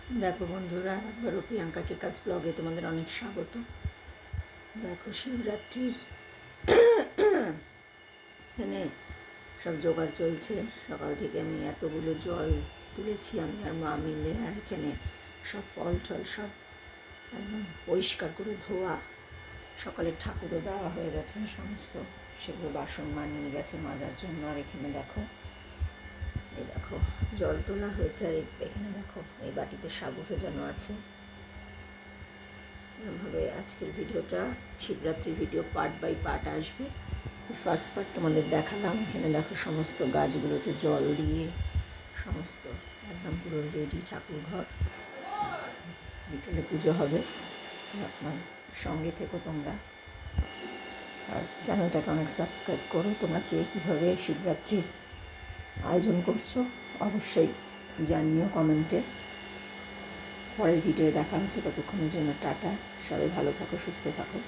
দেখো বন্ধুরা, একবারও প্রিয়াঙ্কা কেকাস ব্লগে তোমাদের অনেক স্বাগত। দেখো শিবরাত্রির এখানে সব জোগাড় চলছে। সকাল থেকে আমি এতগুলো জল তুলেছি আমি আর মা মিলে, আর এখানে সব ফল টল সব একদম পরিষ্কার করে ধোয়া। সকালে ঠাকুরও দেওয়া হয়ে গেছে সমস্ত, সেগুলো বাসন মা নিয়ে গেছে মাজার জন্য। আর এখানে দেখো, এই দেখো জল তোলা হয়েছে। আর এখানে দেখো এই বাটিতে সাবু ভেজানো আছে। এরকমভাবে আজকের ভিডিওটা শিবরাত্রির ভিডিও পার্ট বাই পার্ট আসবে। ফার্স্ট পার্ট তোমাদের দেখালাম। এখানে দেখো সমস্ত গাছগুলোতে জল দিয়ে সমস্ত একদম পুরো রেডি ঠাকুর ঘর। বিকেলে পুজো হবে, আপনার সঙ্গে থেকো তোমরা। আর চ্যানেলটাকে অনেক সাবস্ক্রাইব করো। তোমরা কে কীভাবে শিবরাত্রির আয়োজন করছো অবশ্যই জানিও কমেন্টে। পরের ভিডিও দেখা হচ্ছে, ততক্ষণের জন্য টাটা। সবাই ভালো থাকো, সুস্থ থাকো।